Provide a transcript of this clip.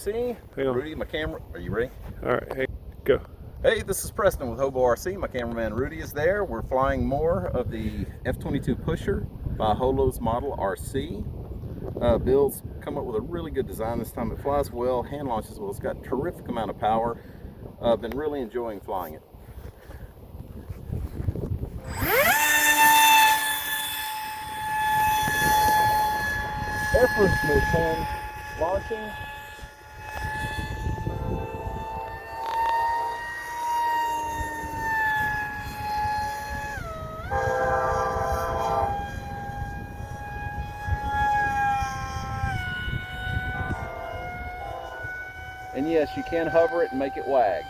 RC. Hang on. Rudy, my camera. Are you ready? All right, hey, go. Hey, this is Preston with Hobo RC. My cameraman Rudy is there. We're flying more of the F-22 Pusher by Holo's Model RC. Bill's come up with a really good design this time. It flies well, hand launches well. It's got a terrific amount of power. Been really enjoying flying it. Air Force Mode 10 launching. And yes, you can hover it and make it wag.